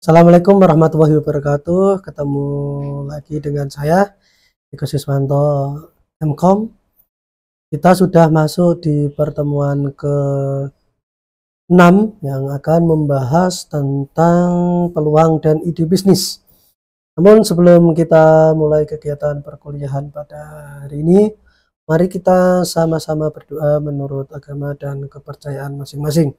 Assalamualaikum warahmatullahi wabarakatuh. Ketemu lagi dengan saya, Eko Siswanto MKOM. Kita sudah masuk di pertemuan ke-6 yang akan membahas tentang peluang dan ide bisnis. Namun sebelum kita mulai kegiatan perkuliahan pada hari ini, mari kita sama-sama berdoa menurut agama dan kepercayaan masing-masing.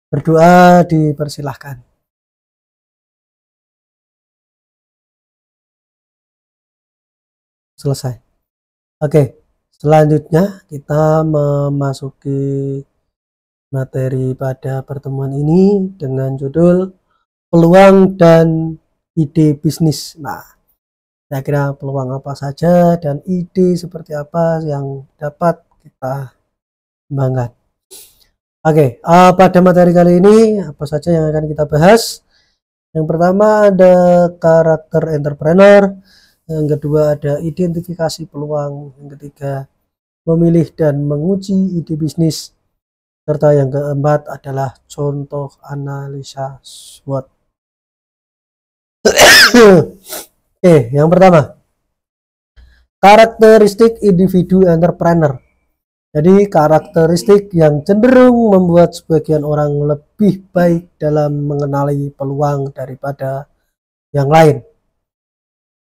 Berdoa dipersilahkan. Selesai. Oke, selanjutnya kita memasuki materi pada pertemuan ini dengan judul peluang dan ide bisnis. Nah, kira-kira peluang apa saja dan ide seperti apa yang dapat kita kembangkan. Oke, pada materi kali ini apa saja yang akan kita bahas? Yang pertama ada karakter entrepreneur, yang kedua ada identifikasi peluang, yang ketiga memilih dan menguji ide bisnis, serta yang keempat adalah contoh analisa SWOT. Oke, yang pertama, karakteristik individu entrepreneur. Jadi karakteristik yang cenderung membuat sebagian orang lebih baik dalam mengenali peluang daripada yang lain.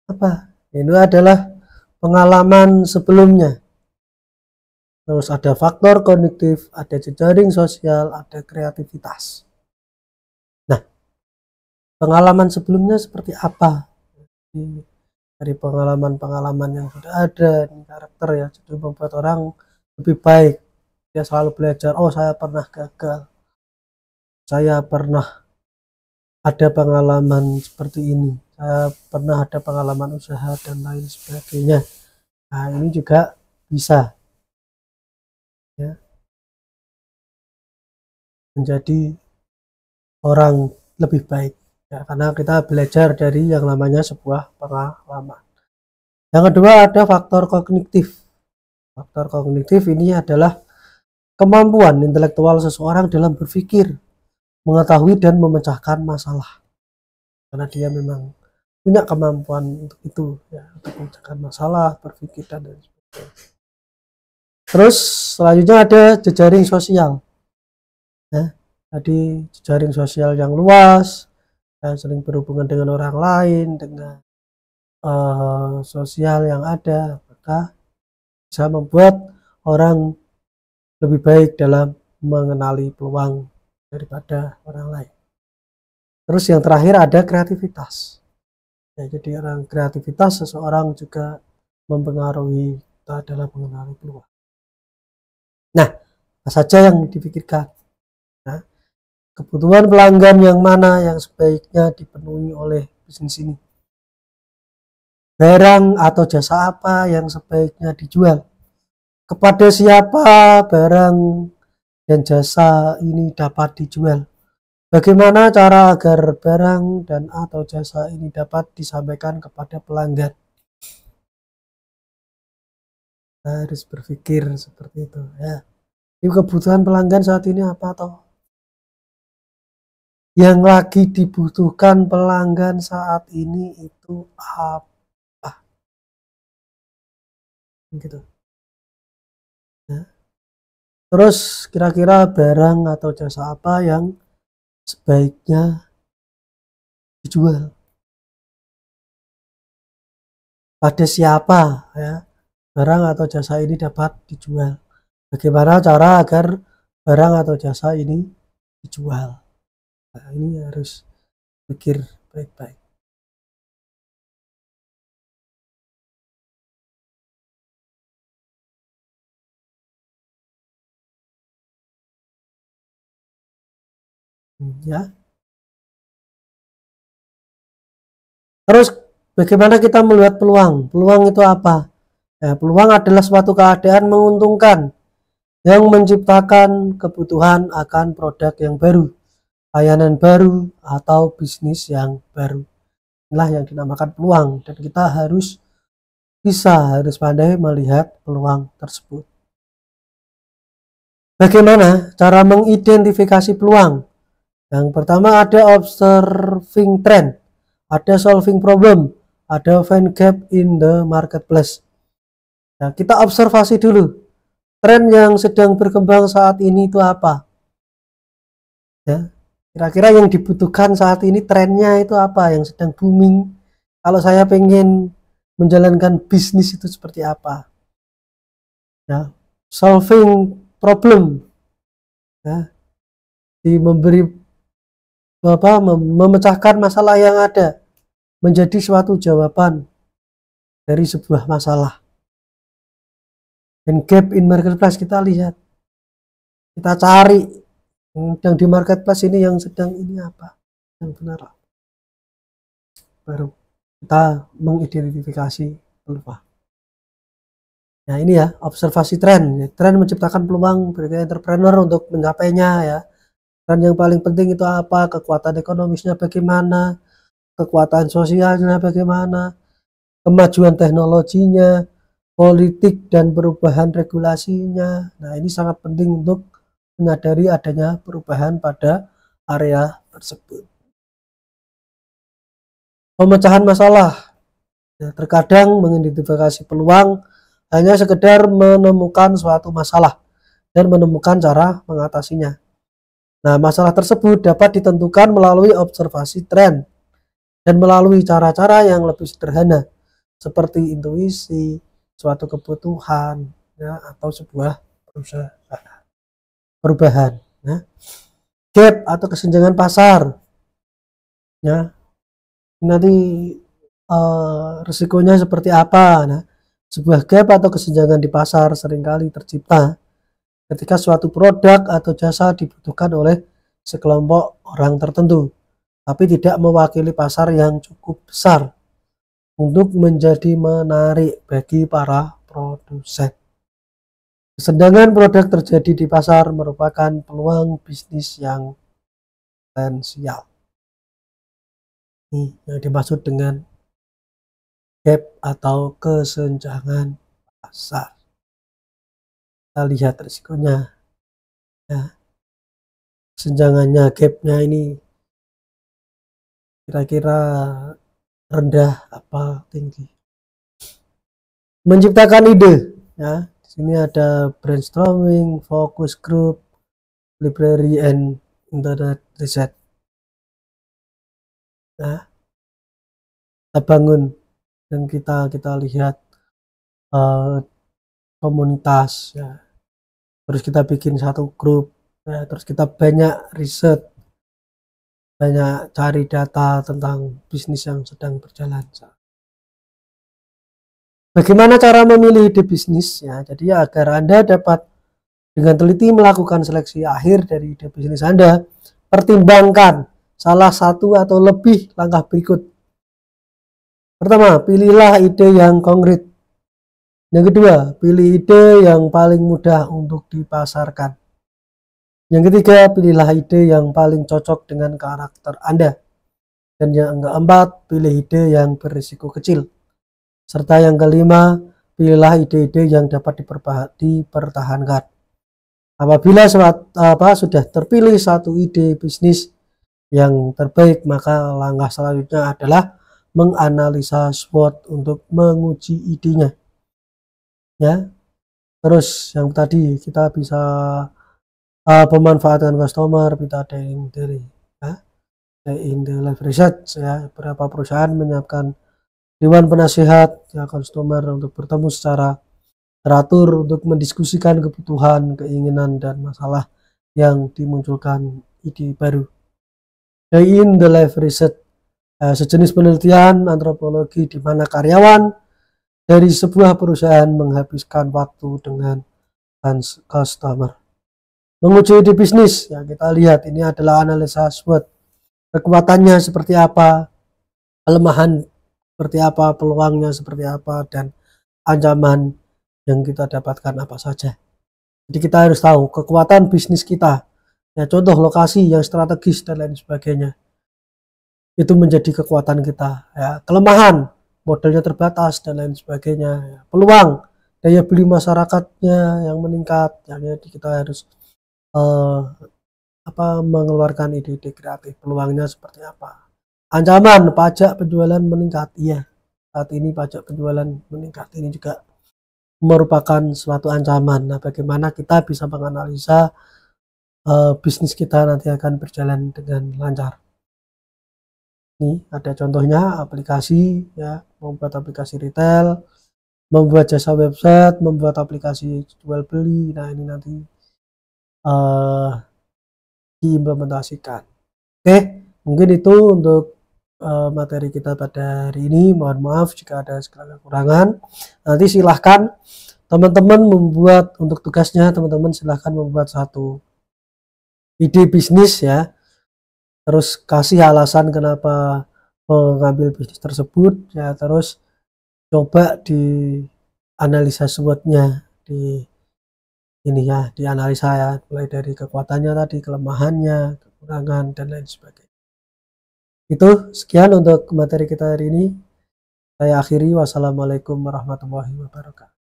Apa? Ini adalah pengalaman sebelumnya. Terus ada faktor kognitif, ada jejaring sosial, ada kreativitas. Nah, pengalaman sebelumnya seperti apa? Dari pengalaman-pengalaman yang sudah ada, karakter ya, jadi membuat orang lebih baik. Dia selalu belajar, oh saya pernah gagal, saya pernah ada pengalaman seperti ini, saya pernah ada pengalaman usaha dan lain sebagainya. Nah, ini juga bisa ya menjadi orang lebih baik ya, karena kita belajar dari yang namanya sebuah pengalaman. Yang kedua ada faktor kognitif. Faktor kognitif ini adalah kemampuan intelektual seseorang dalam berpikir, mengetahui dan memecahkan masalah, karena dia memang punya kemampuan untuk itu ya, untuk memecahkan masalah, berpikir dan lain sebagainya. Terus selanjutnya ada jejaring sosial ya. Jadi jejaring sosial yang luas, yang sering berhubungan dengan orang lain, dengan sosial yang ada, maka bisa membuat orang lebih baik dalam mengenali peluang daripada orang lain. Terus yang terakhir ada kreativitas ya, jadi orang kreativitas seseorang juga mempengaruhi kita dalam mengenali peluang. Nah, apa saja yang dipikirkan? Nah, kebutuhan pelanggan yang mana yang sebaiknya dipenuhi oleh bisnis ini? Barang atau jasa apa yang sebaiknya dijual? Kepada siapa barang dan jasa ini dapat dijual? Bagaimana cara agar barang dan atau jasa ini dapat disampaikan kepada pelanggan? Harus berpikir seperti itu ya. Ini kebutuhan pelanggan saat ini apa toh? Yang lagi dibutuhkan pelanggan saat ini itu apa? Gitu. Ya. Terus kira-kira barang atau jasa apa yang sebaiknya dijual? Pada siapa ya barang atau jasa ini dapat dijual? Bagaimana cara agar barang atau jasa ini dijual? Nah, ini harus pikir baik-baik. Ya. Terus bagaimana kita melihat peluang? Peluang itu apa? Ya, peluang adalah suatu keadaan menguntungkan yang menciptakan kebutuhan akan produk yang baru, layanan baru, atau bisnis yang baru. Inilah yang dinamakan peluang, dan kita harus pandai melihat peluang tersebut. Bagaimana cara mengidentifikasi peluang? Yang pertama ada observing trend, ada solving problem, ada find gap in the marketplace. Nah, kita observasi dulu tren yang sedang berkembang saat ini itu apa, ya. Kira-kira yang dibutuhkan saat ini trennya itu apa, yang sedang booming. Kalau saya pengen menjalankan bisnis itu seperti apa, ya. Solving problem, ya, di memberi memecahkan masalah yang ada menjadi suatu jawaban dari sebuah masalah. And gap in marketplace, kita lihat, kita cari yang di marketplace ini yang sedang ini apa yang benar, baru kita mengidentifikasi peluang. Nah ini ya, observasi tren. Tren menciptakan peluang bagi entrepreneur untuk mencapainya, ya. Tren yang paling penting itu apa, kekuatan ekonomisnya bagaimana, kekuatan sosialnya bagaimana, kemajuan teknologinya, politik dan perubahan regulasinya. Nah ini sangat penting untuk menyadari adanya perubahan pada area tersebut. Pemecahan masalah, ya, terkadang mengidentifikasi peluang hanya sekedar menemukan suatu masalah dan menemukan cara mengatasinya. Nah, masalah tersebut dapat ditentukan melalui observasi tren dan melalui cara-cara yang lebih sederhana seperti intuisi, suatu kebutuhan, ya, atau sebuah perubahan, ya. Gap atau kesenjangan pasar, ya, nanti risikonya seperti apa. Nah, sebuah gap atau kesenjangan di pasar seringkali tercipta ketika suatu produk atau jasa dibutuhkan oleh sekelompok orang tertentu, tapi tidak mewakili pasar yang cukup besar untuk menjadi menarik bagi para produsen. Kesenjangan produk terjadi di pasar merupakan peluang bisnis yang potensial. Ini yang dimaksud dengan gap atau kesenjangan pasar. Kita lihat risikonya, ya. Kesenjangannya, gapnya ini kira-kira rendah apa tinggi. Menciptakan ide, ya. Di sini ada brainstorming, focus group, library and internet research. Nah, kita bangun dan kita lihat komunitas, ya. Terus kita bikin satu grup, ya. Terus kita banyak riset, banyak cari data tentang bisnis yang sedang berjalan. Bagaimana cara memilih ide bisnis, ya? Jadi agar Anda dapat dengan teliti melakukan seleksi akhir dari ide bisnis Anda, pertimbangkan salah satu atau lebih langkah berikut. Pertama, pilihlah ide yang konkret. Yang kedua, pilih ide yang paling mudah untuk dipasarkan. Yang ketiga, pilihlah ide yang paling cocok dengan karakter Anda. Dan yang keempat, pilih ide yang berisiko kecil. Serta yang kelima, pilihlah ide-ide yang dapat dipertahankan. Apabila sudah terpilih satu ide bisnis yang terbaik, maka langkah selanjutnya adalah menganalisa SWOT untuk menguji idenya, ya. Terus yang tadi kita bisa pemanfaatan customer, kita ada yang dari, ya, in the live research, ya. Beberapa perusahaan menyiapkan dewan penasehat, ya, customer untuk bertemu secara teratur untuk mendiskusikan kebutuhan, keinginan, dan masalah yang dimunculkan ide baru. Day in the live research, sejenis penelitian antropologi di mana karyawan dari sebuah perusahaan menghabiskan waktu dengan customer. Menguji ide bisnis, ya, kita lihat ini adalah analisa SWOT. Kekuatannya seperti apa, kelemahan seperti apa, peluangnya seperti apa, dan ancaman yang kita dapatkan apa saja. Jadi kita harus tahu kekuatan bisnis kita, ya, contoh lokasi yang strategis dan lain sebagainya, itu menjadi kekuatan kita, ya. Kelemahan, modalnya terbatas dan lain sebagainya, ya. Peluang, daya beli masyarakatnya yang meningkat, ya, jadi kita harus mengeluarkan ide-ide kreatif. Peluangnya seperti apa? Ancaman pajak penjualan meningkat. Iya, saat ini pajak penjualan meningkat ini juga merupakan suatu ancaman. Nah, bagaimana kita bisa menganalisa bisnis kita nanti akan berjalan dengan lancar. Ini ada contohnya aplikasi ya, membuat aplikasi retail, membuat jasa website, membuat aplikasi jual beli. Nah, ini nanti diimplementasikan. Oke, mungkin itu untuk materi kita pada hari ini. Mohon maaf jika ada segala kekurangan. Nanti silahkan teman-teman membuat untuk tugasnya, teman-teman silahkan membuat satu ide bisnis ya, terus kasih alasan kenapa mengambil bisnis tersebut ya, terus coba dianalisa SWOT-nya di ini ya, dianalisa ya, mulai dari kekuatannya tadi, kelemahannya, kekurangan dan lain sebagainya. Itu sekian untuk materi kita hari ini. Saya akhiri. Wassalamualaikum warahmatullahi wabarakatuh.